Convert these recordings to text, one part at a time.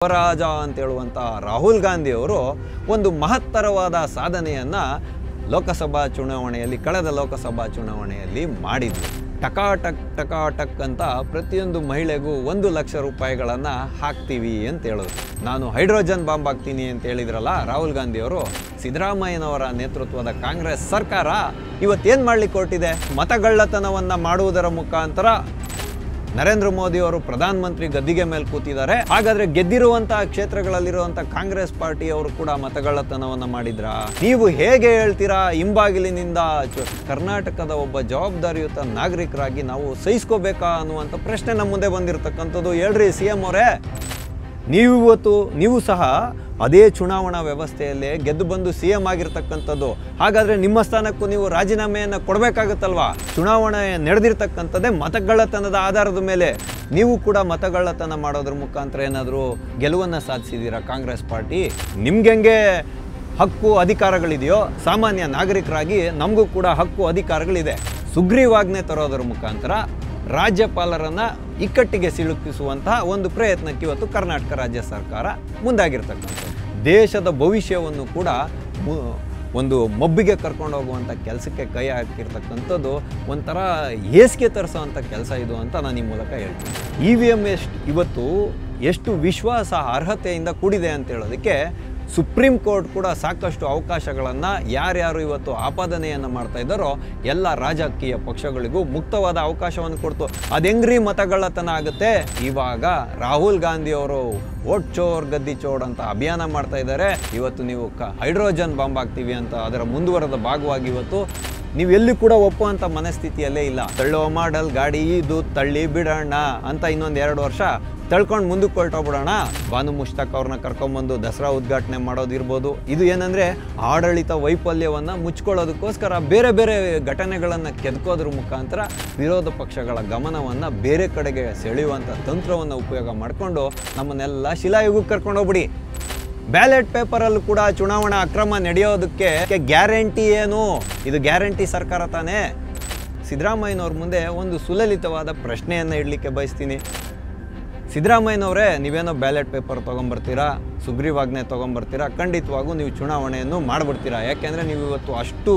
ಯುವರಾಜ ಅಂತ ಹೇಳುವಂತ ರಾಹುಲ್ ಗಾಂಧಿ ಅವರು ಒಂದು ಮಹತ್ತರವಾದ ಸಾಧನೆಯನ್ನ ಲೋಕಸಭಾ ಚುನಾವಣೆಯಲ್ಲಿ ಕಳೆದ ಲೋಕಸಭಾ ಚುನಾವಣೆಯಲ್ಲಿ ಮಾಡಿದ್ರು. ಟಕಾಟಕ್ ಅಂತ ಪ್ರತಿಯೊಂದು ಮಹಿಳೆಗೂ 1 ಲಕ್ಷ ರೂಪಾಯಿಗಳನ್ನು ಹಾಕ್ತೀವಿ ಅಂತ ಹೇಳಿದ್ರು. ನಾನು ಹೈಡ್ರೋಜನ್ ಬಾಂಬ್ ಹಾಕ್ತೀನಿ ಅಂತ ಹೇಳಿದ್ರಲ್ಲ ರಾಹುಲ್ ಗಾಂಧಿ ಅವರು. ಸಿದ್ದರಾಮಯ್ಯನವರ ನೇತೃತ್ವದ ಕಾಂಗ್ರೆಸ್ ಸರ್ಕಾರ ಇವತ್ತೇನು ಮಾಡಲಿಕ್ಕೆ ಹೊರಟಿದೆ? ಮತಗಳ್ಳತನವನ್ನು ಮಾಡುವುದರ ಮುಖಾಂತರ ನರೇಂದ್ರ ಮೋದಿ ಅವರು ಪ್ರಧಾನಮಂತ್ರಿ ಗದ್ದಿಗೆ ಮೇಲೆ ಕೂತಿದ್ದಾರೆ. ಹಾಗಾದ್ರೆ ಗೆದ್ದಿರುವಂತಹ ಕ್ಷೇತ್ರಗಳಲ್ಲಿರುವಂತಹ ಕಾಂಗ್ರೆಸ್ ಪಾರ್ಟಿ ಅವರು ಕೂಡ ಮತಗಳ್ಳತನವನ್ನು ಮಾಡಿದ್ರ? ನೀವು ಹೇಗೆ ಹೇಳ್ತೀರಾ? ಹಿಂಬಾಗಿಲಿನಿಂದ ಕರ್ನಾಟಕದ ಒಬ್ಬ ಜವಾಬ್ದಾರಿಯುತ ನಾಗರಿಕರಾಗಿ ನಾವು ಸಹಿಸ್ಕೋಬೇಕಾ ಅನ್ನುವಂಥ ಪ್ರಶ್ನೆ ನಮ್ಮ ಮುಂದೆ ಬಂದಿರತಕ್ಕಂಥದ್ದು. ಹೇಳ್ರಿ CM ಅವರೇ, ನೀವು ಸಹ ಅದೇ ಚುನಾವಣಾ ವ್ಯವಸ್ಥೆಯಲ್ಲೇ ಗೆದ್ದು ಬಂದು CM ಆಗಿರ್ತಕ್ಕಂಥದ್ದು. ಹಾಗಾದರೆ ನಿಮ್ಮ ಸ್ಥಾನಕ್ಕೂ ನೀವು ರಾಜೀನಾಮೆಯನ್ನು ಕೊಡಬೇಕಾಗುತ್ತಲ್ವಾ? ಚುನಾವಣೆ ನಡೆದಿರ್ತಕ್ಕಂಥದ್ದೇ ಮತಗಳ್ಳತನದ ಆಧಾರದ ಮೇಲೆ. ನೀವು ಕೂಡ ಮತಗಳ್ಳತನ ಮಾಡೋದ್ರ ಮುಖಾಂತರ ಏನಾದರೂ ಗೆಲುವನ್ನು ಸಾಧಿಸಿದ್ದೀರಾ ಕಾಂಗ್ರೆಸ್ ಪಾರ್ಟಿ? ನಿಮ್ಗೆ ಹಕ್ಕು ಅಧಿಕಾರಗಳಿದೆಯೋ ಸಾಮಾನ್ಯ ನಾಗರಿಕರಾಗಿ ನಮಗೂ ಕೂಡ ಹಕ್ಕು ಅಧಿಕಾರಗಳಿದೆ. ಸುಗ್ರೀವಾಜ್ಞೆ ತರೋದ್ರ ಮುಖಾಂತರ ರಾಜ್ಯಪಾಲರನ್ನು ಇಕ್ಕಟ್ಟಿಗೆ ಸಿಲುಕಿಸುವಂತಹ ಒಂದು ಪ್ರಯತ್ನಕ್ಕೆ ಇವತ್ತು ಕರ್ನಾಟಕ ರಾಜ್ಯ ಸರ್ಕಾರ ಮುಂದಾಗಿರ್ತಕ್ಕಂಥದ್ದು. ದೇಶದ ಭವಿಷ್ಯವನ್ನು ಕೂಡ ಒಂದು ಮಬ್ಬಿಗೆ ಕರ್ಕೊಂಡು ಹೋಗುವಂಥ ಕೆಲಸಕ್ಕೆ ಕೈ ಹಾಕಿರ್ತಕ್ಕಂಥದ್ದು ಒಂಥರ ಹೇಸಿಗೆ ತರಿಸೋವಂಥ ಕೆಲಸ ಇದು ಅಂತ ನಾನು ಈ ಮೂಲಕ ಹೇಳ್ತೀನಿ. EVM ಇವತ್ತು ಎಷ್ಟು ವಿಶ್ವಾಸ ಅರ್ಹತೆಯಿಂದ ಕೂಡಿದೆ ಅಂತ ಹೇಳೋದಕ್ಕೆ ಸುಪ್ರೀಂ ಕೋರ್ಟ್ ಕೂಡ ಸಾಕಷ್ಟು ಅವಕಾಶಗಳನ್ನು ಯಾರ್ಯಾರು ಇವತ್ತು ಆಪಾದನೆಯನ್ನು ಮಾಡ್ತಾ ಇದ್ದಾರೋ ಎಲ್ಲ ರಾಜಕೀಯ ಪಕ್ಷಗಳಿಗೂ ಮುಕ್ತವಾದ ಅವಕಾಶವನ್ನು ಕೊಡ್ತು. ಅದು ಹೆಂಗ್ರಿ ಮತಗಳ್ಳತನ ಆಗುತ್ತೆ? ಇವಾಗ ರಾಹುಲ್ ಗಾಂಧಿ ಅವರು ವೋಟ್ ಚೋರ್ ಗದ್ದಿ ಚೋರ್ ಅಂತ ಅಭಿಯಾನ ಮಾಡ್ತಾ ಇದ್ದಾರೆ. ಇವತ್ತು ನೀವು ಹೈಡ್ರೋಜನ್ ಬಾಂಬ್ ಹಾಕ್ತೀವಿ ಅಂತ ಅದರ ಮುಂದುವರೆದ ಭಾಗವಾಗಿ ಇವತ್ತು ನೀವು ಎಲ್ಲಿ ಕೂಡ ಒಪ್ಪುವಂಥ ಮನಸ್ಥಿತಿಯಲ್ಲೇ ಇಲ್ಲ. ತಳ್ಳೋ ಮಾಡಲ್ ಗಾಡಿ ಇದು ತಳ್ಳಿ ಬಿಡೋಣ ಅಂತ ಇನ್ನೊಂದು 2 ವರ್ಷ ತಳ್ಕೊಂಡು ಮುಂದಕ್ಕೆ ಹೊರಟೋಗ್ಬಿಡೋಣ. ಬಾನು ಮುಷ್ತಾಕ್ ಅವ್ರನ್ನ ಕರ್ಕೊಂಬಂದು ದಸರಾ ಉದ್ಘಾಟನೆ ಮಾಡೋದಿರ್ಬೋದು. ಇದು ಏನಂದರೆ ಆಡಳಿತ ವೈಫಲ್ಯವನ್ನು ಮುಚ್ಕೊಳ್ಳೋದಕ್ಕೋಸ್ಕರ ಬೇರೆ ಬೇರೆ ಘಟನೆಗಳನ್ನು ಕೆದಕೋದ್ರ ಮುಖಾಂತರ ವಿರೋಧ ಪಕ್ಷಗಳ ಗಮನವನ್ನು ಬೇರೆ ಕಡೆಗೆ ಸೆಳೆಯುವಂಥ ತಂತ್ರವನ್ನು ಉಪಯೋಗ ಮಾಡಿಕೊಂಡು ನಮ್ಮನ್ನೆಲ್ಲ ಶಿಲಾಯುಗಕ್ಕೆ ಕರ್ಕೊಂಡು ಹೋಗ್ಬಿಡಿ. ಬ್ಯಾಲೆಟ್ ಪೇಪರಲ್ಲೂ ಕೂಡ ಚುನಾವಣಾ ಅಕ್ರಮ ನಡೆಯೋದಕ್ಕೆ ಗ್ಯಾರಂಟಿ ಏನು? ಇದು ಗ್ಯಾರಂಟಿ ಸರ್ಕಾರ ತಾನೇ? ಸಿದ್ದರಾಮಯ್ಯನವ್ರ ಮುಂದೆ ಒಂದು ಸುಲಲಿತವಾದ ಪ್ರಶ್ನೆಯನ್ನು ಇಡಲಿಕ್ಕೆ ಬಯಸ್ತೀನಿ. ಸಿದ್ದರಾಮಯ್ಯನವರೇ, ನೀವೇನೋ ಬ್ಯಾಲೆಟ್ ಪೇಪರ್ ತೊಗೊಂಬರ್ತೀರಾ, ಸುಗ್ರೀವಾಜ್ಞೆ ತೊಗೊಂಬರ್ತೀರಾ, ಖಂಡಿತವಾಗೂ ನೀವು ಚುನಾವಣೆಯನ್ನು ಮಾಡಿಬಿಡ್ತೀರಾ. ಯಾಕೆಂದರೆ ನೀವು ಇವತ್ತು ಅಷ್ಟು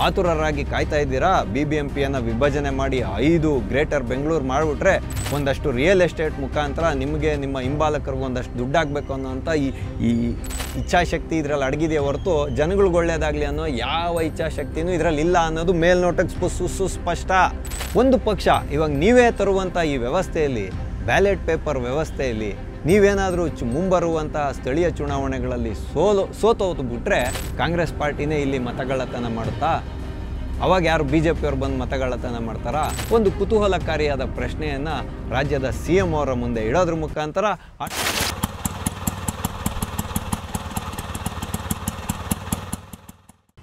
ಆತುರರಾಗಿ ಕಾಯ್ತಾ ಇದ್ದೀರಾ. BBMPಯನ್ನು ವಿಭಜನೆ ಮಾಡಿ 5 ಗ್ರೇಟರ್ ಬೆಂಗಳೂರು ಮಾಡಿಬಿಟ್ರೆ ಒಂದಷ್ಟು ರಿಯಲ್ ಎಸ್ಟೇಟ್ ಮುಖಾಂತರ ನಿಮಗೆ ನಿಮ್ಮ ಹಿಂಬಾಲಕರಿಗೂ ಒಂದಷ್ಟು ದುಡ್ಡಾಗಬೇಕು ಅನ್ನೋಂಥ ಈ ಇಚ್ಛಾಶಕ್ತಿ ಇದರಲ್ಲಿ ಅಡಗಿದೆಯೇ ಹೊರತು ಜನಗಳಿಗೆ ಒಳ್ಳೆಯದಾಗಲಿ ಅನ್ನೋ ಯಾವ ಇಚ್ಛಾಶಕ್ತಿನೂ ಇದರಲ್ಲಿ ಇಲ್ಲ ಅನ್ನೋದು ಮೇಲ್ನೋಟಕ್ಕೆ ಸುಸ್ಪಷ್ಟ. ಒಂದು ಪಕ್ಷ ಇವಾಗ ನೀವೇ ತರುವಂಥ ಈ ವ್ಯವಸ್ಥೆಯಲ್ಲಿ, ಬ್ಯಾಲೆಟ್ ಪೇಪರ್ ವ್ಯವಸ್ಥೆಯಲ್ಲಿ ನೀವೇನಾದರೂ ಮುಂಬರುವಂಥ ಸ್ಥಳೀಯ ಚುನಾವಣೆಗಳಲ್ಲಿ ಸೋತೋದು ಬಿಟ್ಟರೆ ಕಾಂಗ್ರೆಸ್ ಪಾರ್ಟಿನೇ ಇಲ್ಲಿ ಮತಗಳ್ಳತನ ಮಾಡುತ್ತಾ? ಅವಾಗ ಯಾರು BJP ಅವ್ರು ಬಂದು ಮತಗಳ್ಳತನ ಮಾಡ್ತಾರಾ? ಒಂದು ಕುತೂಹಲಕಾರಿಯಾದ ಪ್ರಶ್ನೆಯನ್ನು ರಾಜ್ಯದ CM ಅವರ ಮುಂದೆ ಇಡೋದ್ರ ಮುಖಾಂತರ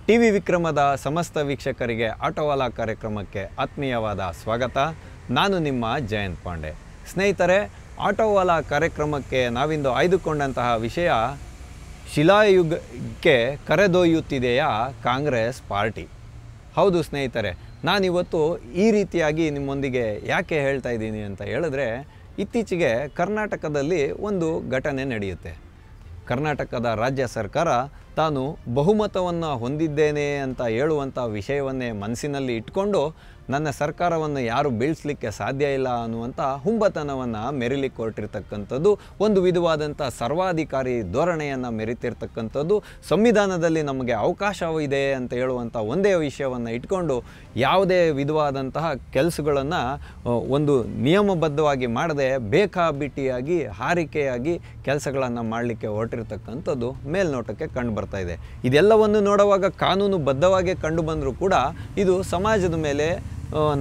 TV ವಿಕ್ರಮದ ಸಮಸ್ತ ವೀಕ್ಷಕರಿಗೆ ಆಟೋವಾಲಾ ಕಾರ್ಯಕ್ರಮಕ್ಕೆ ಆತ್ಮೀಯವಾದ ಸ್ವಾಗತ. ನಾನು ನಿಮ್ಮ ಜಯಂತ್ ಪಾಂಡೆ. ಸ್ನೇಹಿತರೆ, ಆಟೋವಾಲಾ ಕಾರ್ಯಕ್ರಮಕ್ಕೆ ನಾವಿಂದು ಆಯ್ದುಕೊಂಡಂತಹ ವಿಷಯ ಶಿಲಾಯುಗಕ್ಕೆ ಕರೆದೊಯ್ಯುತ್ತಿದೆಯಾ ಕಾಂಗ್ರೆಸ್ ಪಾರ್ಟಿ? ಹೌದು ಸ್ನೇಹಿತರೆ, ನಾನಿವತ್ತು ಈ ರೀತಿಯಾಗಿ ನಿಮ್ಮೊಂದಿಗೆ ಯಾಕೆ ಹೇಳ್ತಾ ಇದ್ದೀನಿ ಅಂತ ಹೇಳಿದ್ರೆ, ಇತ್ತೀಚೆಗೆ ಕರ್ನಾಟಕದಲ್ಲಿ ಒಂದು ಘಟನೆ ನಡೆಯುತ್ತೆ. ಕರ್ನಾಟಕದ ರಾಜ್ಯ ಸರ್ಕಾರ ತಾನು ಬಹುಮತವನ್ನು ಹೊಂದಿದ್ದೇನೆ ಅಂತ ಹೇಳುವಂಥ ವಿಷಯವನ್ನೇ ಮನಸ್ಸಿನಲ್ಲಿ ಇಟ್ಕೊಂಡು ನನ್ನ ಸರ್ಕಾರವನ್ನು ಯಾರು ಬೀಳಿಸಲಿಕ್ಕೆ ಸಾಧ್ಯ ಇಲ್ಲ ಅನ್ನುವಂಥ ಹುಂಬತನವನ್ನು ಮೆರಿಲಿಕ್ಕೆ ಹೊರಟಿರ್ತಕ್ಕಂಥದ್ದು, ಒಂದು ವಿಧವಾದಂಥ ಸರ್ವಾಧಿಕಾರಿ ಧೋರಣೆಯನ್ನು ಮೆರಿತಿರ್ತಕ್ಕಂಥದ್ದು. ಸಂವಿಧಾನದಲ್ಲಿ ನಮಗೆ ಅವಕಾಶವಿದೆ ಅಂತ ಹೇಳುವಂಥ ಒಂದೇ ವಿಷಯವನ್ನು ಇಟ್ಕೊಂಡು ಯಾವುದೇ ವಿಧವಾದಂತಹ ಕೆಲಸಗಳನ್ನು ಒಂದು ನಿಯಮಬದ್ಧವಾಗಿ ಮಾಡದೆ ಬೇಕಾಬಿಟ್ಟಿಯಾಗಿ ಹಾರಿಕೆಯಾಗಿ ಕೆಲಸಗಳನ್ನು ಮಾಡಲಿಕ್ಕೆ ಹೊರಟಿರ್ತಕ್ಕಂಥದ್ದು ಮೇಲ್ನೋಟಕ್ಕೆ ಕಂಡು ಬರ್ತಾ ಇದೆ. ಇದೆಲ್ಲವನ್ನು ನೋಡುವಾಗ ಕಾನೂನು ಬದ್ಧವಾಗಿ ಕಂಡು ಬಂದರೂ ಕೂಡ ಇದು ಸಮಾಜದ ಮೇಲೆ,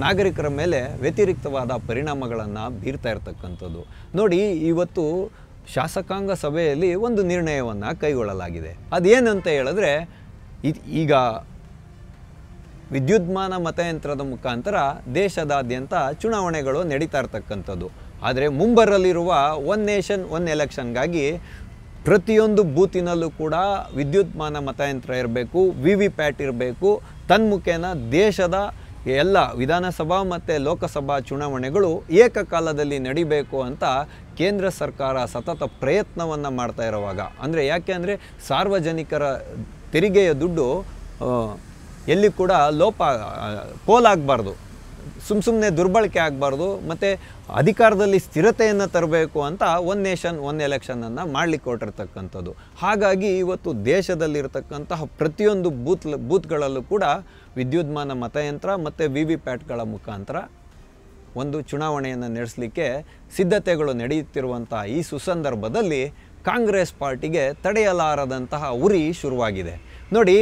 ನಾಗರಿಕರ ಮೇಲೆ ವ್ಯತಿರಿಕ್ತವಾದ ಪರಿಣಾಮಗಳನ್ನು ಬೀರ್ತಾ ಇರ್ತಕ್ಕಂಥದ್ದು. ನೋಡಿ, ಇವತ್ತು ಶಾಸಕಾಂಗ ಸಭೆಯಲ್ಲಿ ಒಂದು ನಿರ್ಣಯವನ್ನು ಕೈಗೊಳ್ಳಲಾಗಿದೆ. ಅದೇನಂತ ಹೇಳಿದ್ರೆ, ಈಗ ವಿದ್ಯುನ್ಮಾನ ಮತಯಂತ್ರದ ಮುಖಾಂತರ ದೇಶದಾದ್ಯಂತ ಚುನಾವಣೆಗಳು ನಡೀತಾ ಇರ್ತಕ್ಕಂಥದ್ದು. ಆದರೆ ಮುಂಬರಲಿರುವ ಒನ್ ನೇಷನ್ ಒನ್ ಎಲೆಕ್ಷನ್ಗಾಗಿ ಪ್ರತಿಯೊಂದು ಬೂತಿನಲ್ಲೂ ಕೂಡ ವಿದ್ಯುನ್ಮಾನ ಮತಯಂತ್ರ ಇರಬೇಕು, VVPAT ಇರಬೇಕು. ತನ್ಮುಖೇನ ದೇಶದ ಎಲ್ಲ ವಿಧಾನಸಭಾ ಮತ್ತು ಲೋಕಸಭಾ ಚುನಾವಣೆಗಳು ಏಕಕಾಲದಲ್ಲಿ ನಡಿಬೇಕು ಅಂತ ಕೇಂದ್ರ ಸರ್ಕಾರ ಸತತ ಪ್ರಯತ್ನವನ್ನು ಮಾಡ್ತಾ ಇರುವಾಗ, ಅಂದರೆ ಯಾಕೆ ಅಂದರೆ ಸಾರ್ವಜನಿಕರ ತೆರಿಗೆಯ ದುಡ್ಡು ಎಲ್ಲಿ ಕೂಡ ಪೋಲಾಗಬಾರ್ದು, ಸುಮ್ಮನೆ ದುರ್ಬಳಕೆ ಆಗಬಾರ್ದು, ಮತ್ತು ಅಧಿಕಾರದಲ್ಲಿ ಸ್ಥಿರತೆಯನ್ನು ತರಬೇಕು ಅಂತ ಒನ್ ನೇಷನ್ ಒನ್ ಎಲೆಕ್ಷನನ್ನು ಮಾಡಲಿಕ್ಕೆ ಹೊರಟಿರ್ತಕ್ಕಂಥದ್ದು. ಹಾಗಾಗಿ ಇವತ್ತು ದೇಶದಲ್ಲಿರ್ತಕ್ಕಂತಹ ಪ್ರತಿಯೊಂದು ಬೂತ್ಗಳಲ್ಲೂ ಕೂಡ ವಿದ್ಯುನ್ಮಾನ ಮತಯಂತ್ರ ಮತ್ತು VVPATಗಳ ಮುಖಾಂತರ ಒಂದು ಚುನಾವಣೆಯನ್ನು ನಡೆಸಲಿಕ್ಕೆ ಸಿದ್ಧತೆಗಳು ನಡೆಯುತ್ತಿರುವಂಥ ಈ ಸುಸಂದರ್ಭದಲ್ಲಿ ಕಾಂಗ್ರೆಸ್ ಪಾರ್ಟಿಗೆ ತಡೆಯಲಾರದಂತಹ ಉರಿ ಶುರುವಾಗಿದೆ. ನೋಡಿ,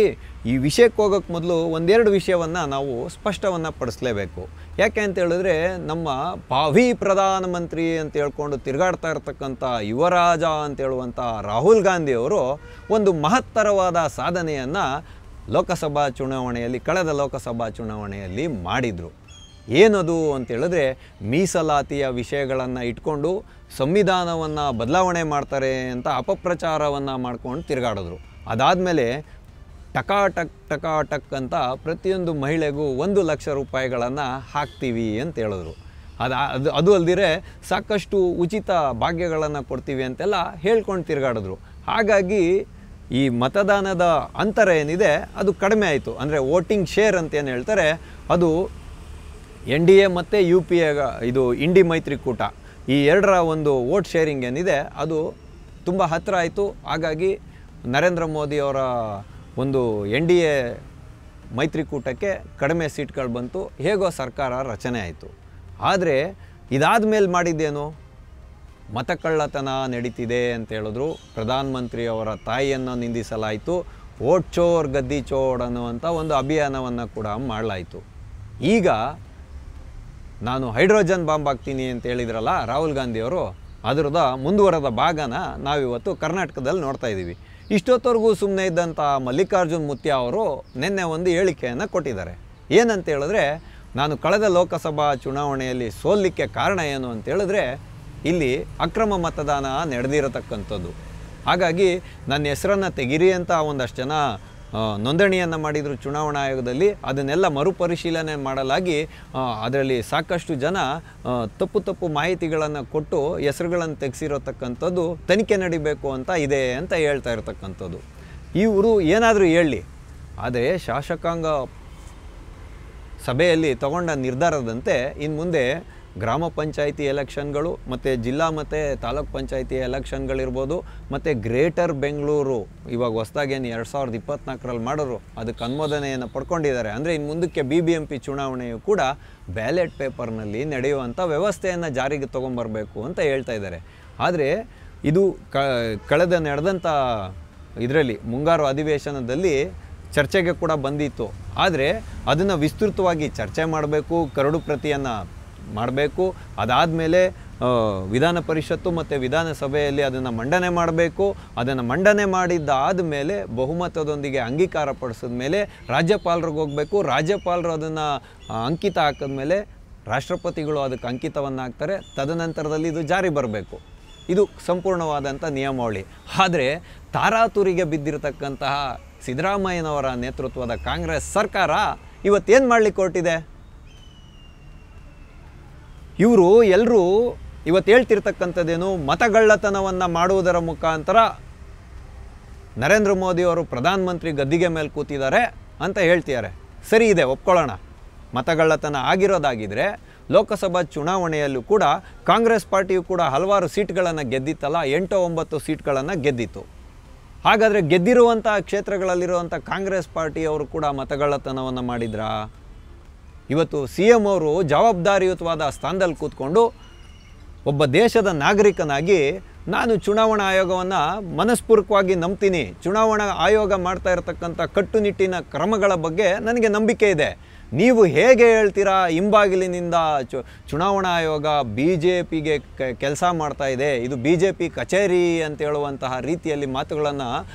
ಈ ವಿಷಯಕ್ಕೆ ಹೋಗೋಕ್ಕೆ ಮೊದಲು ಒಂದೆರಡು ವಿಷಯವನ್ನು ನಾವು ಸ್ಪಷ್ಟವನ್ನು ಪಡಿಸಲೇಬೇಕು. ಯಾಕೆ ಅಂತ ಹೇಳಿದ್ರೆ, ನಮ್ಮ ಭಾವಿ ಪ್ರಧಾನಮಂತ್ರಿ ಅಂತ ಹೇಳ್ಕೊಂಡು ತಿರುಗಾಡ್ತಾ ಇರ್ತಕ್ಕಂಥ ಯುವರಾಜ ಅಂತ ಹೇಳುವಂಥ ರಾಹುಲ್ ಗಾಂಧಿಯವರು ಒಂದು ಮಹತ್ತರವಾದ ಸಾಧನೆಯನ್ನು ಕಳೆದ ಲೋಕಸಭಾ ಚುನಾವಣೆಯಲ್ಲಿ ಮಾಡಿದರು. ಏನದು ಅಂತ ಹೇಳಿದ್ರೆ, ಮೀಸಲಾತಿಯ ವಿಷಯಗಳನ್ನು ಇಟ್ಕೊಂಡು ಸಂವಿಧಾನವನ್ನು ಬದಲಾವಣೆ ಮಾಡ್ತಾರೆ ಅಂತ ಅಪಪ್ರಚಾರವನ್ನು ಮಾಡ್ಕೊಂಡು ತಿರುಗಾಡಿದ್ರು. ಅದಾದಮೇಲೆ ಟಕಾಟಕ್ ಅಂತ ಪ್ರತಿಯೊಂದು ಮಹಿಳೆಗೂ 1 ಲಕ್ಷ ರೂಪಾಯಿಗಳನ್ನು ಹಾಕ್ತೀವಿ ಅಂತ ಹೇಳಿದ್ರು. ಅದು ಅಲ್ದಿರೆ ಸಾಕಷ್ಟು ಉಚಿತ ಭಾಗ್ಯಗಳನ್ನು ಕೊಡ್ತೀವಿ ಅಂತೆಲ್ಲ ಹೇಳ್ಕೊಂಡು ತಿರುಗಾಡಿದ್ರು. ಹಾಗಾಗಿ ಈ ಮತದಾನದ ಅಂತರ ಏನಿದೆ ಅದು ಕಡಿಮೆ ಆಯಿತು. ಅಂದರೆ ವೋಟಿಂಗ್ ಶೇರ್ ಅಂತ ಏನು ಹೇಳ್ತಾರೆ, ಅದು NDA ಮತ್ತು UPA ಇದು ಇಂಡಿ ಮೈತ್ರಿಕೂಟ ಈ ಎರಡರ ಒಂದು ವೋಟ್ ಶೇರಿಂಗ್ ಏನಿದೆ ಅದು ತುಂಬ ಹತ್ತಿರ ಆಯಿತು. ಹಾಗಾಗಿ ನರೇಂದ್ರ ಮೋದಿಯವರ ಒಂದು NDA ಮೈತ್ರಿಕೂಟಕ್ಕೆ ಕಡಿಮೆ ಸೀಟ್ಗಳು ಬಂತು, ಹೇಗೋ ಸರ್ಕಾರ ರಚನೆ ಆಯಿತು. ಆದರೆ ಇದಾದ ಮೇಲೆ ಮಾಡಿದ್ದೇನು, ಮತಕಳ್ಳತನ ನಡೀತಿದೆ ಅಂತ ಹೇಳಿದ್ರು. ಪ್ರಧಾನಮಂತ್ರಿಯವರ ತಾಯಿಯನ್ನು ನಿಂದಿಸಲಾಯಿತು. ವೋಟ್ ಚೋರ್ ಗದ್ದಿ ಚೋರ್ ಅನ್ನುವಂಥ ಒಂದು ಅಭಿಯಾನವನ್ನು ಕೂಡ ಮಾಡಲಾಯಿತು. ಈಗ ನಾನು ಹೈಡ್ರೋಜನ್ ಬಾಂಬ್ ಹಾಕ್ತೀನಿ ಅಂತ ಹೇಳಿದ್ರಲ್ಲ ರಾಹುಲ್ ಗಾಂಧಿಯವರು, ಅದರದ ಮುಂದುವರೆದ ಭಾಗನ ನಾವಿವತ್ತು ಕರ್ನಾಟಕದಲ್ಲಿ ನೋಡ್ತಾ ಇದ್ದೀವಿ. ಇಷ್ಟೊತ್ತವರೆಗೂ ಸುಮ್ಮನೆ ಇದ್ದಂಥ ಮಲ್ಲಿಕಾರ್ಜುನ್ ಮುತ್ಯ ಅವರು ನಿನ್ನೆ ಒಂದು ಹೇಳಿಕೆಯನ್ನು ಕೊಟ್ಟಿದ್ದಾರೆ. ಏನಂತ ಹೇಳಿದ್ರೆ, ನಾನು ಕಳೆದ ಲೋಕಸಭಾ ಚುನಾವಣೆಯಲ್ಲಿ ಸೋಲಿಕ್ಕೆ ಕಾರಣ ಏನು ಅಂತ ಹೇಳಿದ್ರೆ, ಇಲ್ಲಿ ಅಕ್ರಮ ಮತದಾನ ನಡೆದಿರತಕ್ಕಂಥದ್ದು. ಹಾಗಾಗಿ ನನ್ನ ಹೆಸರನ್ನು ತೆಗಿರಿ ಅಂತ ಒಂದಷ್ಟು ಜನ ನೋಂದಣಿಯನ್ನು ಮಾಡಿದರು ಚುನಾವಣಾ ಆಯೋಗದಲ್ಲಿ. ಅದನ್ನೆಲ್ಲ ಮರುಪರಿಶೀಲನೆ ಮಾಡಲಾಗಿ ಅದರಲ್ಲಿ ಸಾಕಷ್ಟು ಜನ ತಪ್ಪು ಮಾಹಿತಿಗಳನ್ನು ಕೊಟ್ಟು ಹೆಸರುಗಳನ್ನು ತೆಗೆಸಿರತಕ್ಕಂಥದ್ದು ತನಿಖೆ ನಡಿಬೇಕು ಅಂತ ಇದೆ ಅಂತ ಹೇಳ್ತಾ ಇರತಕ್ಕಂಥದ್ದು. ಇವರು ಏನಾದರೂ ಹೇಳಲಿ, ಆದರೆ ಶಾಸಕಾಂಗ ಸಭೆಯಲ್ಲಿ ತಗೊಂಡ ನಿರ್ಧಾರದಂತೆ ಇನ್ನು ಮುಂದೆ ಗ್ರಾಮ ಪಂಚಾಯಿತಿ ಎಲೆಕ್ಷನ್ಗಳು ಮತ್ತು ಜಿಲ್ಲಾ ಮತ್ತು ತಾಲೂಕ್ ಪಂಚಾಯಿತಿ ಎಲೆಕ್ಷನ್ಗಳಿರ್ಬೋದು, ಮತ್ತು ಗ್ರೇಟರ್ ಬೆಂಗಳೂರು ಇವಾಗ ಹೊಸದಾಗೇನು 2024ರಲ್ಲಿ ಮಾಡೋರು ಅದಕ್ಕೆ ಅನುಮೋದನೆಯನ್ನು ಪಡ್ಕೊಂಡಿದ್ದಾರೆ. ಅಂದರೆ ಇನ್ನು ಮುಂದಕ್ಕೆ BBMP ಚುನಾವಣೆಯು ಕೂಡ ಬ್ಯಾಲೆಟ್ ಪೇಪರ್ನಲ್ಲಿ ನಡೆಯುವಂಥ ವ್ಯವಸ್ಥೆಯನ್ನು ಜಾರಿಗೆ ತೊಗೊಂಬರಬೇಕು ಅಂತ ಹೇಳ್ತಾ ಇದ್ದಾರೆ. ಆದರೆ ಇದು ನಡೆದಂಥ ಇದರಲ್ಲಿ ಮುಂಗಾರು ಅಧಿವೇಶನದಲ್ಲಿ ಚರ್ಚೆಗೆ ಕೂಡ ಬಂದಿತ್ತು. ಆದರೆ ಅದನ್ನು ವಿಸ್ತೃತವಾಗಿ ಚರ್ಚೆ ಮಾಡಬೇಕು, ಕರಡು ಪ್ರತಿಯನ್ನು ಮಾಡಬೇಕು. ಅದಾದಮೇಲೆ ವಿಧಾನ ಪರಿಷತ್ತು ಮತ್ತು ವಿಧಾನಸಭೆಯಲ್ಲಿ ಅದನ್ನು ಮಂಡನೆ ಮಾಡಬೇಕು. ಅದನ್ನು ಮಂಡನೆ ಮಾಡಿದ್ದಾದ ಮೇಲೆ ಬಹುಮತದೊಂದಿಗೆ ಅಂಗೀಕಾರ ಪಡಿಸಿದ ಮೇಲೆ ರಾಜ್ಯಪಾಲರಿಗೆ ಹೋಗಬೇಕು. ರಾಜ್ಯಪಾಲರು ಅದನ್ನು ಅಂಕಿತ ಹಾಕಿದ್ಮೇಲೆ ರಾಷ್ಟ್ರಪತಿಗಳು ಅದಕ್ಕೆ ಅಂಕಿತವನ್ನು ಹಾಕ್ತಾರೆ. ತದನಂತರದಲ್ಲಿ ಇದು ಜಾರಿ ಬರಬೇಕು. ಇದು ಸಂಪೂರ್ಣವಾದಂಥ ನಿಯಮಾವಳಿ. ಆದರೆ ತಾರಾತುರಿಗೆ ಬಿದ್ದಿರತಕ್ಕಂತಹ ಸಿದ್ದರಾಮಯ್ಯನವರ ನೇತೃತ್ವದ ಕಾಂಗ್ರೆಸ್ ಸರ್ಕಾರ ಇವತ್ತೇನು ಮಾಡಲಿಕ್ಕೆ ಹೊರಟಿದೆ? ಇವರು ಎಲ್ಲರೂ ಇವತ್ತು ಹೇಳ್ತಿರ್ತಕ್ಕಂಥದ್ದೇನು, ಮತಗಳ್ಳತನವನ್ನು ಮಾಡುವುದರ ಮುಖಾಂತರ ನರೇಂದ್ರ ಮೋದಿಯವರು ಪ್ರಧಾನಮಂತ್ರಿ ಗದ್ದಿಗೆ ಮೇಲೆ ಕೂತಿದ್ದಾರೆ ಅಂತ ಹೇಳ್ತಿದ್ದಾರೆ. ಸರಿ ಇದೆ, ಒಪ್ಕೊಳ್ಳೋಣ. ಮತಗಳ್ಳತನ ಆಗಿರೋದಾಗಿದ್ದರೆ ಲೋಕಸಭಾ ಚುನಾವಣೆಯಲ್ಲೂ ಕೂಡ ಕಾಂಗ್ರೆಸ್ ಪಾರ್ಟಿಯು ಕೂಡ ಹಲವಾರು ಸೀಟ್ಗಳನ್ನು ಗೆದ್ದಿತ್ತಲ್ಲ, 8-9 ಸೀಟ್ಗಳನ್ನು ಗೆದ್ದಿತ್ತು. ಹಾಗಾದರೆ ಗೆದ್ದಿರುವಂಥ ಕ್ಷೇತ್ರಗಳಲ್ಲಿರುವಂಥ ಕಾಂಗ್ರೆಸ್ ಪಾರ್ಟಿಯವರು ಕೂಡ ಮತಗಳ್ಳತನವನ್ನು ಮಾಡಿದ್ರಾ? ಇವತ್ತು CM ಅವರು ಜವಾಬ್ದಾರಿಯುತವಾದ ಸ್ಥಾನದಲ್ಲಿ ಕೂತ್ಕೊಂಡು ಒಬ್ಬ ದೇಶದ ನಾಗರಿಕನಾಗಿ ನಾನು ಚುನಾವಣಾ ಆಯೋಗವನ್ನು ಮನಸ್ಪೂರ್ವಕವಾಗಿ ನಂಬ್ತೀನಿ, ಚುನಾವಣಾ ಆಯೋಗ ಮಾಡ್ತಾ ಇರತಕ್ಕಂಥ ಕಟ್ಟುನಿಟ್ಟಿನ ಕ್ರಮಗಳ ಬಗ್ಗೆ ನನಗೆ ನಂಬಿಕೆ ಇದೆ. ನೀವು ಹೇಗೆ ಹೇಳ್ತೀರಾ ಹಿಂಬಾಗಿಲಿನಿಂದ ಚುನಾವಣಾ ಆಯೋಗ BJPಗೆ ಕೆಲಸ ಮಾಡ್ತಾ ಇದೆ, ಇದು BJP ಕಚೇರಿ ಅಂತ ಹೇಳುವಂತಹ ರೀತಿಯಲ್ಲಿ ಮಾತುಗಳನ್ನು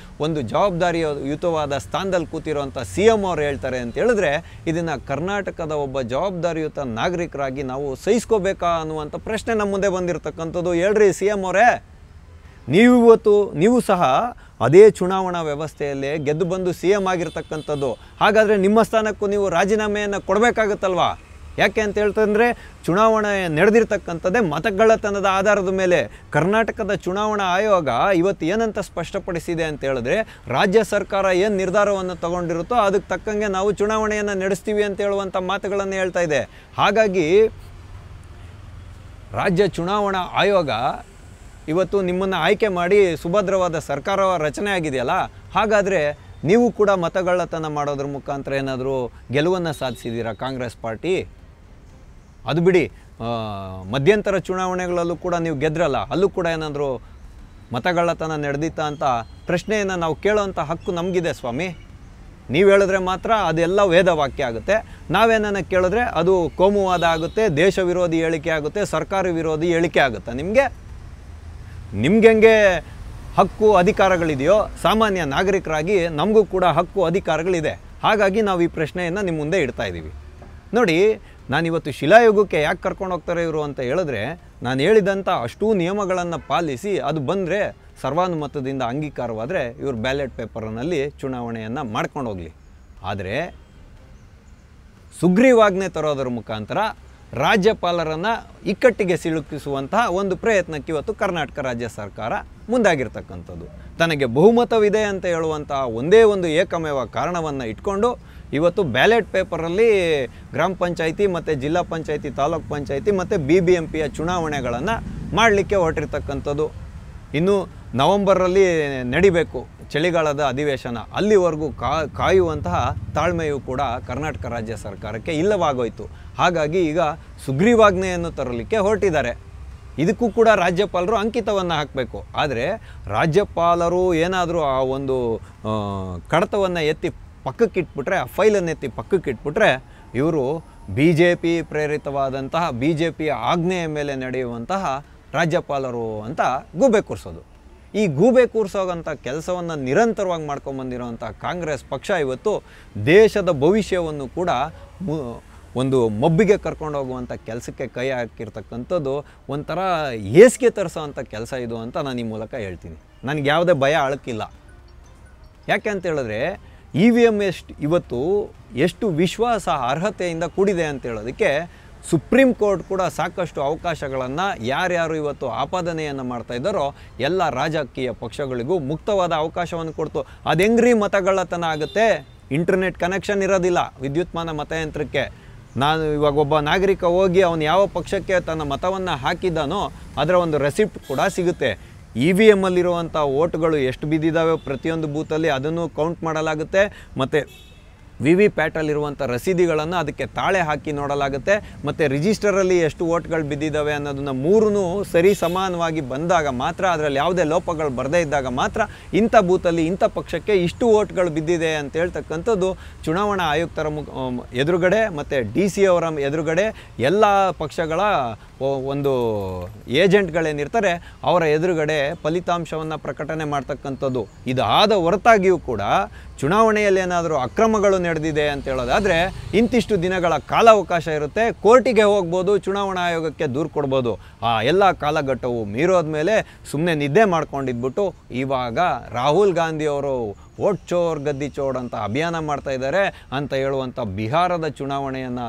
ಒಂದು ಜವಾಬ್ದಾರಿಯುತವಾದ ಸ್ಥಾನದಲ್ಲಿ ಕೂತಿರುವಂಥ CM ಅವರು ಹೇಳ್ತಾರೆ ಅಂತ ಹೇಳಿದ್ರೆ, ಇದನ್ನು ಕರ್ನಾಟಕದ ಒಬ್ಬ ಜವಾಬ್ದಾರಿಯುತ ನಾಗರಿಕರಾಗಿ ನಾವು ಸಹಿಸ್ಕೋಬೇಕಾ ಅನ್ನುವಂಥ ಪ್ರಶ್ನೆ ನಮ್ಮ ಮುಂದೆ ಬಂದಿರತಕ್ಕಂಥದ್ದು. ಹೇಳ್ರಿ CM ಅವರೇ, ನೀವು ಸಹ ಅದೇ ಚುನಾವಣಾ ವ್ಯವಸ್ಥೆಯಲ್ಲೇ ಗೆದ್ದು ಬಂದು CM ಆಗಿರ್ತಕ್ಕಂಥದ್ದು. ಹಾಗಾದರೆ ನಿಮ್ಮ ಸ್ಥಾನಕ್ಕೂ ನೀವು ರಾಜೀನಾಮೆಯನ್ನು ಕೊಡಬೇಕಾಗುತ್ತಲ್ವಾ? ಯಾಕೆ ಅಂತ ಹೇಳ್ತಂದರೆ ಚುನಾವಣೆ ನಡೆದಿರ್ತಕ್ಕಂಥದ್ದೇ ಮತಗಳ್ಳತನದ ಆಧಾರದ ಮೇಲೆ. ಕರ್ನಾಟಕದ ಚುನಾವಣಾ ಆಯೋಗ ಇವತ್ತು ಏನಂತ ಸ್ಪಷ್ಟಪಡಿಸಿದೆ ಅಂತ ಹೇಳಿದ್ರೆ, ರಾಜ್ಯ ಸರ್ಕಾರ ಏನು ನಿರ್ಧಾರವನ್ನು ತಗೊಂಡಿರುತ್ತೋ ಅದಕ್ಕೆ ತಕ್ಕಂಗೆ ನಾವು ಚುನಾವಣೆಯನ್ನು ನಡೆಸ್ತೀವಿ ಅಂತ ಹೇಳುವಂಥ ಮಾತುಗಳನ್ನು ಹೇಳ್ತಾ ಇದೆ. ಹಾಗಾಗಿ ರಾಜ್ಯ ಚುನಾವಣಾ ಆಯೋಗ ಇವತ್ತು ನಿಮ್ಮನ್ನು ಆಯ್ಕೆ ಮಾಡಿ ಸುಭದ್ರವಾದ ಸರ್ಕಾರ ರಚನೆ ಆಗಿದೆಯಲ್ಲ, ಹಾಗಾದರೆ ನೀವು ಕೂಡ ಮತಗಳ್ಳತನ ಮಾಡೋದ್ರ ಮುಖಾಂತರ ಏನಾದರೂ ಗೆಲುವನ್ನು ಸಾಧಿಸಿದ್ದೀರಾ ಕಾಂಗ್ರೆಸ್ ಪಾರ್ಟಿ? ಅದು ಬಿಡಿ, ಮಧ್ಯಂತರ ಚುನಾವಣೆಗಳಲ್ಲೂ ಕೂಡ ನೀವು ಗೆದ್ರಲ್ಲ, ಅಲ್ಲೂ ಕೂಡ ಏನಾದರೂ ಮತಗಳ್ಳತನ ನಡೆದಿತ್ತಾ ಅಂತ ಪ್ರಶ್ನೆಯನ್ನು ನಾವು ಕೇಳೋವಂಥ ಹಕ್ಕು ನಮಗಿದೆ ಸ್ವಾಮಿ. ನೀವು ಹೇಳಿದ್ರೆ ಮಾತ್ರ ಅದೆಲ್ಲ ವೇದವಾಕ್ಯ ಆಗುತ್ತೆ. ನಾವೇನನ್ನ ಕೇಳಿದ್ರೆ ಅದು ಕೋಮುವಾದ ಆಗುತ್ತೆ, ದೇಶ ವಿರೋಧಿ ಹೇಳಿಕೆ ಆಗುತ್ತೆ, ಸರ್ಕಾರ ವಿರೋಧಿ ಹೇಳಿಕೆ ಆಗುತ್ತೆ. ನಿಮ್ಗೆ ಹೆಂಗೆ ಹಕ್ಕು ಅಧಿಕಾರಗಳಿದೆಯೋ ಸಾಮಾನ್ಯ ನಾಗರಿಕರಾಗಿ ನಮಗೂ ಕೂಡ ಹಕ್ಕು ಅಧಿಕಾರಗಳಿದೆ. ಹಾಗಾಗಿ ನಾವು ಈ ಪ್ರಶ್ನೆಯನ್ನು ನಿಮ್ಮ ಮುಂದೆ ಇಡ್ತಾ ಇದ್ದೀವಿ. ನೋಡಿ, ನಾನಿವತ್ತು ಶಿಲಾಯುಗಕ್ಕೆ ಯಾಕೆ ಕರ್ಕೊಂಡು ಹೋಗ್ತಾರೆ ಇವರು ಅಂತ ಹೇಳಿದ್ರೆ, ನಾನು ಹೇಳಿದಂಥ ಅಷ್ಟೂ ನಿಯಮಗಳನ್ನು ಪಾಲಿಸಿ ಅದು ಬಂದರೆ ಸರ್ವಾನುಮತದಿಂದ ಅಂಗೀಕಾರವಾದರೆ ಇವರು ಬ್ಯಾಲೆಟ್ ಪೇಪರ್ನಲ್ಲಿ ಚುನಾವಣೆಯನ್ನು ಮಾಡ್ಕೊಂಡು ಹೋಗಲಿ. ಆದರೆ ಸುಗ್ರೀವಾಜ್ಞೆ ತರೋದರ ಮುಖಾಂತರ ರಾಜ್ಯಪಾಲರನ್ನು ಇಕ್ಕಟ್ಟಿಗೆ ಸಿಲುಕಿಸುವಂತಹ ಒಂದು ಪ್ರಯತ್ನಕ್ಕೆ ಇವತ್ತು ಕರ್ನಾಟಕ ರಾಜ್ಯ ಸರ್ಕಾರ ಮುಂದಾಗಿರ್ತಕ್ಕಂಥದ್ದು. ತನಗೆ ಬಹುಮತವಿದೆ ಅಂತ ಹೇಳುವಂತಹ ಒಂದೇ ಒಂದು ಏಕಮೇವ ಕಾರಣವನ್ನು ಇಟ್ಕೊಂಡು ಇವತ್ತು ಬ್ಯಾಲೆಟ್ ಪೇಪರಲ್ಲಿ ಗ್ರಾಮ ಪಂಚಾಯಿತಿ ಮತ್ತು ಜಿಲ್ಲಾ ಪಂಚಾಯಿತಿ, ತಾಲೂಕು ಪಂಚಾಯಿತಿ ಮತ್ತು BBMPಯ ಚುನಾವಣೆಗಳನ್ನು ಮಾಡಲಿಕ್ಕೆ ಹೊರಟಿರ್ತಕ್ಕಂಥದ್ದು. ಇನ್ನು ನವಂಬರಲ್ಲಿ ನಡಿಬೇಕು ಚಳಿಗಾಲದ ಅಧಿವೇಶನ, ಅಲ್ಲಿವರೆಗೂ ಕಾಯುವಂತಹ ತಾಳ್ಮೆಯೂ ಕೂಡ ಕರ್ನಾಟಕ ರಾಜ್ಯ ಸರ್ಕಾರಕ್ಕೆ ಇಲ್ಲವಾಗೋಯಿತು. ಹಾಗಾಗಿ ಈಗ ಸುಗ್ರೀವಾಜ್ಞೆಯನ್ನು ತರಲಿಕ್ಕೆ ಹೊರಟಿದ್ದಾರೆ. ಇದಕ್ಕೂ ಕೂಡ ರಾಜ್ಯಪಾಲರು ಅಂಕಿತವನ್ನು ಹಾಕಬೇಕು. ಆದರೆ ರಾಜ್ಯಪಾಲರು ಏನಾದರೂ ಆ ಒಂದು ಕಡತವನ್ನು ಎತ್ತಿ ಪಕ್ಕಕ್ಕಿಟ್ಬಿಟ್ರೆ, ಆ ಫೈಲನ್ನು ಎತ್ತಿ ಪಕ್ಕಕ್ಕಿಟ್ಬಿಟ್ರೆ ಇವರು BJP ಪ್ರೇರಿತವಾದಂತಹ BJPಯ ಆಜ್ಞೆಯ ಮೇಲೆ ನಡೆಯುವಂತಹ ರಾಜ್ಯಪಾಲರು ಅಂತ ಗೂಬೆ ಕೂರಿಸೋದು. ಈ ಗೂಬೆ ಕೂರಿಸೋವಂಥ ಕೆಲಸವನ್ನು ನಿರಂತರವಾಗಿ ಮಾಡ್ಕೊಂಬಂದಿರೋವಂಥ ಕಾಂಗ್ರೆಸ್ ಪಕ್ಷ ಇವತ್ತು ದೇಶದ ಭವಿಷ್ಯವನ್ನು ಕೂಡ ಒಂದು ಮಬ್ಬಿಗೆ ಕರ್ಕೊಂಡು ಹೋಗುವಂಥ ಕೆಲಸಕ್ಕೆ ಕೈ ಹಾಕಿರ್ತಕ್ಕಂಥದ್ದು ಒಂಥರ ಹೇಸಿಗೆ ತರಿಸೋವಂಥ ಕೆಲಸ ಇದು ಅಂತ ನಾನು ಈ ಮೂಲಕ ಹೇಳ್ತೀನಿ. ನನಗೆ ಯಾವುದೇ ಭಯ ಅಳಕಿಲ್ಲ. ಯಾಕೆ ಅಂತ ಹೇಳಿದ್ರೆ EVM ಇವತ್ತು ಎಷ್ಟು ವಿಶ್ವಾಸ ಅರ್ಹತೆಯಿಂದ ಕೂಡಿದೆ ಅಂತ ಹೇಳೋದಕ್ಕೆ ಸುಪ್ರೀಂ ಕೋರ್ಟ್ ಕೂಡ ಸಾಕಷ್ಟು ಅವಕಾಶಗಳನ್ನು ಯಾರ್ಯಾರು ಇವತ್ತು ಆಪಾದನೆಯನ್ನು ಮಾಡ್ತಾ ಇದ್ದಾರೋ ಎಲ್ಲ ರಾಜಕೀಯ ಪಕ್ಷಗಳಿಗೂ ಮುಕ್ತವಾದ ಅವಕಾಶವನ್ನು ಕೊಡ್ತು. ಅದು ಹೆಂಗ್ರಿ ಮತಗಳ್ಳತನ ಆಗುತ್ತೆ? ಇಂಟರ್ನೆಟ್ ಕನೆಕ್ಷನ್ ಇರೋದಿಲ್ಲ ವಿದ್ಯುನ್ಮಾನ ಮತಯಂತ್ರಕ್ಕೆ. ನಾನು ಇವಾಗ ಒಬ್ಬ ನಾಗರಿಕ ಹೋಗಿ ಅವನು ಯಾವ ಪಕ್ಷಕ್ಕೆ ತನ್ನ ಮತವನ್ನು ಹಾಕಿದ್ದಾನೋ ಅದರ ಒಂದು ರೆಸಿಪ್ಟ್ ಕೂಡ ಸಿಗುತ್ತೆ. EVM ಅಲ್ಲಿರುವಂಥ ವೋಟ್ಗಳು ಎಷ್ಟು ಬಿದ್ದಿದ್ದಾವೆ ಪ್ರತಿಯೊಂದು ಬೂತಲ್ಲಿ ಅದನ್ನು ಕೌಂಟ್ ಮಾಡಲಾಗುತ್ತೆ. ಮತ್ತು VVPATಲ್ಲಿರುವಂಥ ರಸೀದಿಗಳನ್ನು ಅದಕ್ಕೆ ತಾಳೆ ಹಾಕಿ ನೋಡಲಾಗುತ್ತೆ. ಮತ್ತು ರಿಜಿಸ್ಟರಲ್ಲಿ ಎಷ್ಟು ವೋಟ್ಗಳು ಬಿದ್ದಿದ್ದಾವೆ ಅನ್ನೋದನ್ನು ಮೂರೂ ಸರಿ ಸಮಾನವಾಗಿ ಬಂದಾಗ ಮಾತ್ರ, ಅದರಲ್ಲಿ ಯಾವುದೇ ಲೋಪಗಳು ಬರದೇ ಇದ್ದಾಗ ಮಾತ್ರ ಇಂಥ ಬೂತಲ್ಲಿ ಇಂಥ ಪಕ್ಷಕ್ಕೆ ಇಷ್ಟು ವೋಟ್ಗಳು ಬಿದ್ದಿದೆ ಅಂತ ಹೇಳ್ತಕ್ಕಂಥದ್ದು ಚುನಾವಣಾ ಆಯುಕ್ತರ ಎದುರುಗಡೆ ಮತ್ತು DC ಅವರ ಎದುರುಗಡೆ ಎಲ್ಲ ಪಕ್ಷಗಳ ಒಂದು ಏಜೆಂಟ್ಗಳೇನಿರ್ತಾರೆ ಅವರ ಎದುರುಗಡೆ ಫಲಿತಾಂಶವನ್ನು ಪ್ರಕಟಣೆ ಮಾಡ್ತಕ್ಕಂಥದ್ದು. ಇದಾದ ಹೊರತಾಗಿಯೂ ಕೂಡ ಚುನಾವಣೆಯಲ್ಲಿ ಏನಾದರೂ ಅಕ್ರಮಗಳು ನಡೆದಿದೆ ಅಂತ ಹೇಳೋದಾದರೆ ಇಂತಿಷ್ಟು ದಿನಗಳ ಕಾಲಾವಕಾಶ ಇರುತ್ತೆ, ಕೋರ್ಟಿಗೆ ಹೋಗ್ಬೋದು, ಚುನಾವಣಾ ಆಯೋಗಕ್ಕೆ ದೂರು ಕೊಡ್ಬೋದು. ಆ ಎಲ್ಲ ಕಾಲಘಟ್ಟವು ಮೀರೋದ ಮೇಲೆ ಸುಮ್ಮನೆ ನಿದ್ದೆ ಮಾಡ್ಕೊಂಡಿದ್ಬಿಟ್ಟು ಇವಾಗ ರಾಹುಲ್ ಗಾಂಧಿಯವರು ವೋಟ್ ಚೋರ್ ಗದ್ದಿ ಚೋರ್ ಅಂತ ಅಭಿಯಾನ ಮಾಡ್ತಾ ಇದ್ದಾರೆ ಅಂತ ಹೇಳುವಂಥ ಬಿಹಾರದ ಚುನಾವಣೆಯನ್ನು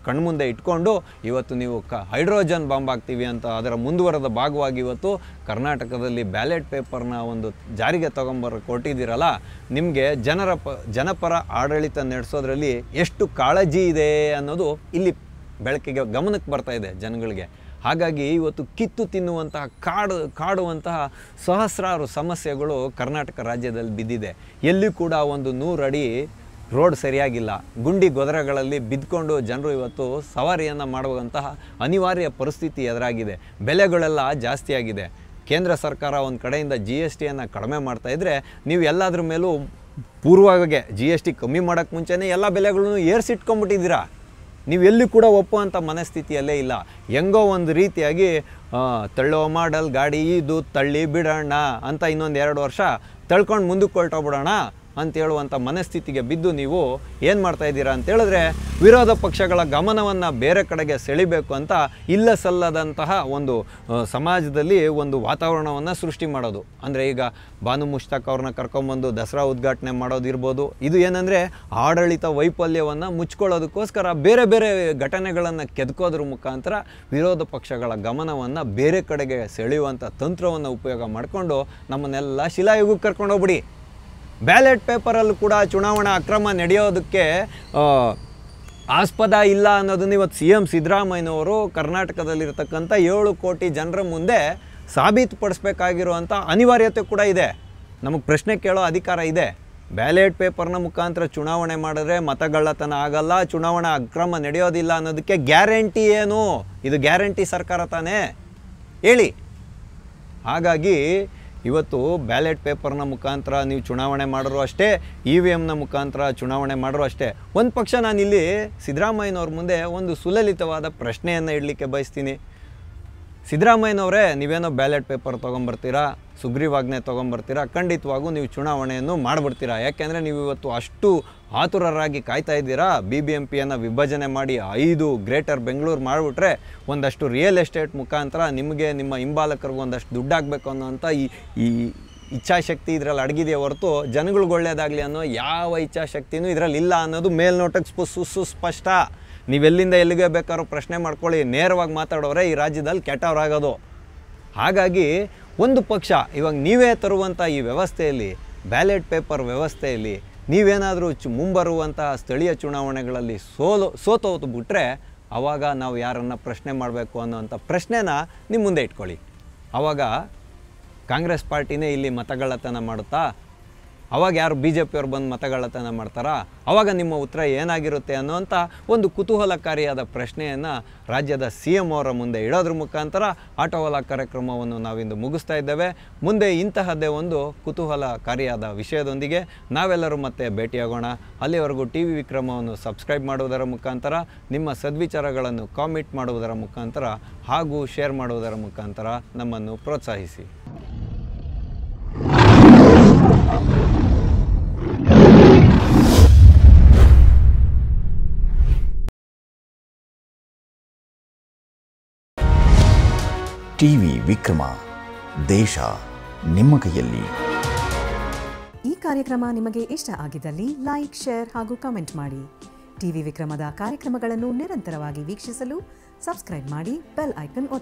ಕಣ್ಮುಂದೆ ಇಟ್ಕೊಂಡು ಇವತ್ತು ನೀವು ಹೈಡ್ರೋಜನ್ ಬಾಂಬ್ ಹಾಕ್ತೀವಿ ಅಂತ ಅದರ ಮುಂದುವರೆದ ಭಾಗವಾಗಿ ಇವತ್ತು ಕರ್ನಾಟಕದಲ್ಲಿ ಬ್ಯಾಲೆಟ್ ಪೇಪರ್ನ ಒಂದು ಜಾರಿಗೆ ಕೊಟ್ಟಿದ್ದೀರಲ್ಲ, ನಿಮಗೆ ಜನಪರ ಆಡಳಿತ ನಡೆಸೋದ್ರಲ್ಲಿ ಎಷ್ಟು ಕಾಳಜಿ ಇದೆ ಅನ್ನೋದು ಇಲ್ಲಿ ಬೆಳಕಿಗೆ ಗಮನಕ್ಕೆ ಬರ್ತಾ ಇದೆ ಜನಗಳಿಗೆ. ಹಾಗಾಗಿ ಇವತ್ತು ಕಿತ್ತು ತಿನ್ನುವಂತಹ ಕಾಡುವಂತಹ ಸಹಸ್ರಾರು ಸಮಸ್ಯೆಗಳು ಕರ್ನಾಟಕ ರಾಜ್ಯದಲ್ಲಿ ಬಿದ್ದಿದೆ. ಎಲ್ಲಿ ಕೂಡ ಒಂದು 100 ಅಡಿ ರೋಡ್ ಸರಿಯಾಗಿಲ್ಲ, ಗುಂಡಿ ಗೊದರಗಳಲ್ಲಿ ಬಿದ್ದುಕೊಂಡು ಜನರು ಇವತ್ತು ಸವಾರಿಯನ್ನು ಮಾಡುವಂತಹ ಅನಿವಾರ್ಯ ಪರಿಸ್ಥಿತಿ ಎದುರಾಗಿದೆ. ಬೆಲೆಗಳೆಲ್ಲ ಜಾಸ್ತಿಯಾಗಿದೆ. ಕೇಂದ್ರ ಸರ್ಕಾರ ಒಂದು ಕಡೆಯಿಂದ GSTಯನ್ನು ಕಡಿಮೆ ಮಾಡ್ತಾಯಿದ್ರೆ ನೀವು ಎಲ್ಲದ್ರ ಮೇಲೂ ಪೂರ್ವವಾಗಿ GST ಕಮ್ಮಿ ಮಾಡೋಕ್ಕೆ ಮುಂಚೆನೇ ಎಲ್ಲ ಬೆಲೆಗಳನ್ನು ಏರಿಸಿಟ್ಕೊಂಡ್ಬಿಟ್ಟಿದ್ದೀರಾ. ನೀವು ಎಲ್ಲಿ ಕೂಡ ಒಪ್ಪುವಂಥ ಮನಸ್ಥಿತಿಯಲ್ಲೇ ಇಲ್ಲ. ಹೆಂಗೋ ಒಂದು ರೀತಿಯಾಗಿ ತಳ್ಳೋ ಮಾಡಲ್ ಗಾಡಿ ಇದು ತಳ್ಳಿ ಬಿಡೋಣ ಅಂತ ಇನ್ನೊಂದು 2 ವರ್ಷ ತಳ್ಕೊಂಡು ಮುಂದಕ್ಕೆ ಹೊರಟೋಗ್ಬಿಡೋಣ, ಅಂತ ಹೇಳುವಂಥ ಮನಸ್ಥಿತಿಗೆ ಬಿದ್ದು ನೀವು ಏನು ಮಾಡ್ತಾ ಇದ್ದೀರಾ ಅಂತ ಹೇಳಿದ್ರೆ ವಿರೋಧ ಪಕ್ಷಗಳ ಗಮನವನ್ನು ಬೇರೆ ಕಡೆಗೆ ಸೆಳಿಬೇಕು ಅಂತ ಇಲ್ಲ ಸಲ್ಲದಂತಹ ಒಂದು ಸಮಾಜದಲ್ಲಿ ಒಂದು ವಾತಾವರಣವನ್ನು ಸೃಷ್ಟಿ ಮಾಡೋದು. ಅಂದರೆ ಈಗ ಬಾನು ಮುಷ್ತಾಕ್ ಅವ್ರನ್ನ ಕರ್ಕೊಂಬಂದು ದಸರಾ ಉದ್ಘಾಟನೆ ಮಾಡೋದಿರ್ಬೋದು. ಇದು ಏನಂದರೆ ಆಡಳಿತ ವೈಫಲ್ಯವನ್ನು ಮುಚ್ಕೊಳ್ಳೋದಕ್ಕೋಸ್ಕರ ಬೇರೆ ಬೇರೆ ಘಟನೆಗಳನ್ನು ಕೆದಕೋದ್ರ ಮುಖಾಂತರ ವಿರೋಧ ಪಕ್ಷಗಳ ಗಮನವನ್ನು ಬೇರೆ ಕಡೆಗೆ ಸೆಳೆಯುವಂಥ ತಂತ್ರವನ್ನು ಉಪಯೋಗ ಮಾಡಿಕೊಂಡು ನಮ್ಮನ್ನೆಲ್ಲ ಶಿಲಾಯುಗಕ್ಕೆ ಕರ್ಕೊಂಡು ಹೋಗ್ಬಿಡಿ. ಬ್ಯಾಲೆಟ್ ಪೇಪರಲ್ಲೂ ಕೂಡ ಚುನಾವಣಾ ಅಕ್ರಮ ನಡೆಯೋದಕ್ಕೆ ಆಸ್ಪದ ಇಲ್ಲ ಅನ್ನೋದನ್ನು ಇವತ್ತು CM ಸಿದ್ದರಾಮಯ್ಯನವರು ಕರ್ನಾಟಕದಲ್ಲಿರ್ತಕ್ಕಂಥ 7 ಕೋಟಿ ಜನರ ಮುಂದೆ ಸಾಬೀತುಪಡಿಸ್ಬೇಕಾಗಿರುವಂಥ ಅನಿವಾರ್ಯತೆ ಕೂಡ ಇದೆ. ನಮಗೆ ಪ್ರಶ್ನೆ ಕೇಳೋ ಅಧಿಕಾರ ಇದೆ. ಬ್ಯಾಲೆಟ್ ಪೇಪರ್ನ ಮುಖಾಂತರ ಚುನಾವಣೆ ಮಾಡಿದ್ರೆ ಮತಗಳ್ಳತನ ಆಗಲ್ಲ, ಚುನಾವಣಾ ಅಕ್ರಮ ನಡೆಯೋದಿಲ್ಲ ಅನ್ನೋದಕ್ಕೆ ಗ್ಯಾರಂಟಿ ಏನು? ಇದು ಗ್ಯಾರಂಟಿ ಸರ್ಕಾರ ತಾನೇ, ಹೇಳಿ. ಹಾಗಾಗಿ ಇವತ್ತು ಬ್ಯಾಲೆಟ್ ಪೇಪರ್ನ ಮುಖಾಂತರ ನೀವು ಚುನಾವಣೆ ಮಾಡಿದ್ರು ಅಷ್ಟೇ, EVMನ ಮುಖಾಂತರ ಚುನಾವಣೆ ಮಾಡಿದ್ರು ಅಷ್ಟೇ. ಒಂದು ಪಕ್ಷ ನಾನಿಲ್ಲಿ ಸಿದ್ದರಾಮಯ್ಯನವ್ರ ಮುಂದೆ ಒಂದು ಸುಲಲಿತವಾದ ಪ್ರಶ್ನೆಯನ್ನು ಇಡಲಿಕ್ಕೆ ಬಯಸ್ತೀನಿ. ಸಿದ್ದರಾಮಯ್ಯನವರೇ, ನೀವೇನೋ ಬ್ಯಾಲೆಟ್ ಪೇಪರ್ ತೊಗೊಂಬರ್ತೀರಾ, ಸುಗ್ರೀವಾಜ್ಞೆ ತೊಗೊಂಬರ್ತೀರಾ, ಖಂಡಿತವಾಗೂ ನೀವು ಚುನಾವಣೆಯನ್ನು ಮಾಡಿಬಿಡ್ತೀರಾ. ಯಾಕೆಂದರೆ ನೀವು ಇವತ್ತು ಅಷ್ಟು ಆತುರರಾಗಿ ಕಾಯ್ತಾ ಇದ್ದೀರಾ. BBMPಯನ್ನು ವಿಭಜನೆ ಮಾಡಿ 5 ಗ್ರೇಟರ್ ಬೆಂಗಳೂರು ಮಾಡಿಬಿಟ್ರೆ ಒಂದಷ್ಟು ರಿಯಲ್ ಎಸ್ಟೇಟ್ ಮುಖಾಂತರ ನಿಮಗೆ ನಿಮ್ಮ ಹಿಂಬಾಲಕರಿಗೂ ಒಂದಷ್ಟು ದುಡ್ಡಾಗಬೇಕು ಅನ್ನೋಂಥ ಈ ಇಚ್ಛಾಶಕ್ತಿ ಇದರಲ್ಲಿ ಅಡಗಿದೆಯೇ ಹೊರತು ಜನಗಳಿಗೆ ಒಳ್ಳೆಯದಾಗಲಿ ಅನ್ನೋ ಯಾವ ಇಚ್ಛಾಶಕ್ತಿನೂ ಇದರಲ್ಲಿ ಇಲ್ಲ ಅನ್ನೋದು ಮೇಲ್ನೋಟಕ್ಕೆ ಸುಸ್ಪಷ್ಟ. ನೀವೆಲ್ಲಿಂದ ಎಲ್ಲಿಗೆ ಬೇಕಾದ್ರೂ ಪ್ರಶ್ನೆ ಮಾಡ್ಕೊಳ್ಳಿ, ನೇರವಾಗಿ ಮಾತಾಡೋರೆ ಈ ರಾಜ್ಯದಲ್ಲಿ ಕೆಟ್ಟವರಾಗೋದು. ಹಾಗಾಗಿ ಒಂದು ಪಕ್ಷ ಇವಾಗ ನೀವೇ ತರುವಂಥ ಈ ವ್ಯವಸ್ಥೆಯಲ್ಲಿ, ಬ್ಯಾಲೆಟ್ ಪೇಪರ್ ವ್ಯವಸ್ಥೆಯಲ್ಲಿ ನೀವೇನಾದರೂ ಮುಂಬರುವಂಥ ಸ್ಥಳೀಯ ಚುನಾವಣೆಗಳಲ್ಲಿ ಸೋತೋತು ಬಿಟ್ಟರೆ ಆವಾಗ ನಾವು ಯಾರನ್ನು ಪ್ರಶ್ನೆ ಮಾಡಬೇಕು ಅನ್ನೋವಂಥ ಪ್ರಶ್ನೆನ ನಿಮ್ಮ ಮುಂದೆ ಇಟ್ಕೊಳ್ಳಿ. ಆವಾಗ ಕಾಂಗ್ರೆಸ್ ಪಾರ್ಟಿನೇ ಇಲ್ಲಿ ಮತಗಳ್ಳತನ ಮಾಡುತ್ತಾ? ಅವಾಗ ಯಾರು BJPಯವ್ರು ಬಂದು ಮತಗಳ್ಳತನ ಮಾಡ್ತಾರಾ? ಆವಾಗ ನಿಮ್ಮ ಉತ್ತರ ಏನಾಗಿರುತ್ತೆ ಅನ್ನೋಂಥ ಒಂದು ಕುತೂಹಲಕಾರಿಯಾದ ಪ್ರಶ್ನೆಯನ್ನು ರಾಜ್ಯದ CM ಅವರ ಮುಂದೆ ಇಡೋದ್ರ ಮುಖಾಂತರ ಆಟೋವಾಲ ಕಾರ್ಯಕ್ರಮವನ್ನು ನಾವಿಂದು ಮುಗಿಸ್ತಾ ಇದ್ದೇವೆ. ಮುಂದೆ ಇಂತಹದ್ದೇ ಒಂದು ಕುತೂಹಲಕಾರಿಯಾದ ವಿಷಯದೊಂದಿಗೆ ನಾವೆಲ್ಲರೂ ಮತ್ತೆ ಭೇಟಿಯಾಗೋಣ. ಅಲ್ಲಿವರೆಗೂ TV ವಿಕ್ರಮವನ್ನು ಸಬ್ಸ್ಕ್ರೈಬ್ ಮಾಡುವುದರ ಮುಖಾಂತರ, ನಿಮ್ಮ ಸದ್ವಿಚಾರಗಳನ್ನು ಕಾಮೆಂಟ್ ಮಾಡುವುದರ ಮುಖಾಂತರ ಹಾಗೂ ಶೇರ್ ಮಾಡುವುದರ ಮುಖಾಂತರ ನಮ್ಮನ್ನು ಪ್ರೋತ್ಸಾಹಿಸಿ. TV ವಿಕ್ರಮ, ದೇಶ ನಿಮ್ಮ ಕೈಯಲ್ಲಿ. ಈ ಕಾರ್ಯಕ್ರಮ ನಿಮಗೆ ಇಷ್ಟ ಆಗಿದ್ದಲ್ಲಿ ಲೈಕ್, ಶೇರ್ ಹಾಗೂ ಕಮೆಂಟ್ ಮಾಡಿ. TV ವಿಕ್ರಮದ ಕಾರ್ಯಕ್ರಮಗಳನ್ನು ನಿರಂತರವಾಗಿ ವೀಕ್ಷಿಸಲು ಸಬ್ಸ್ಕ್ರೈಬ್ ಮಾಡಿ, ಬೆಲ್ ಐಕನ್ ಒತ್ತಿ.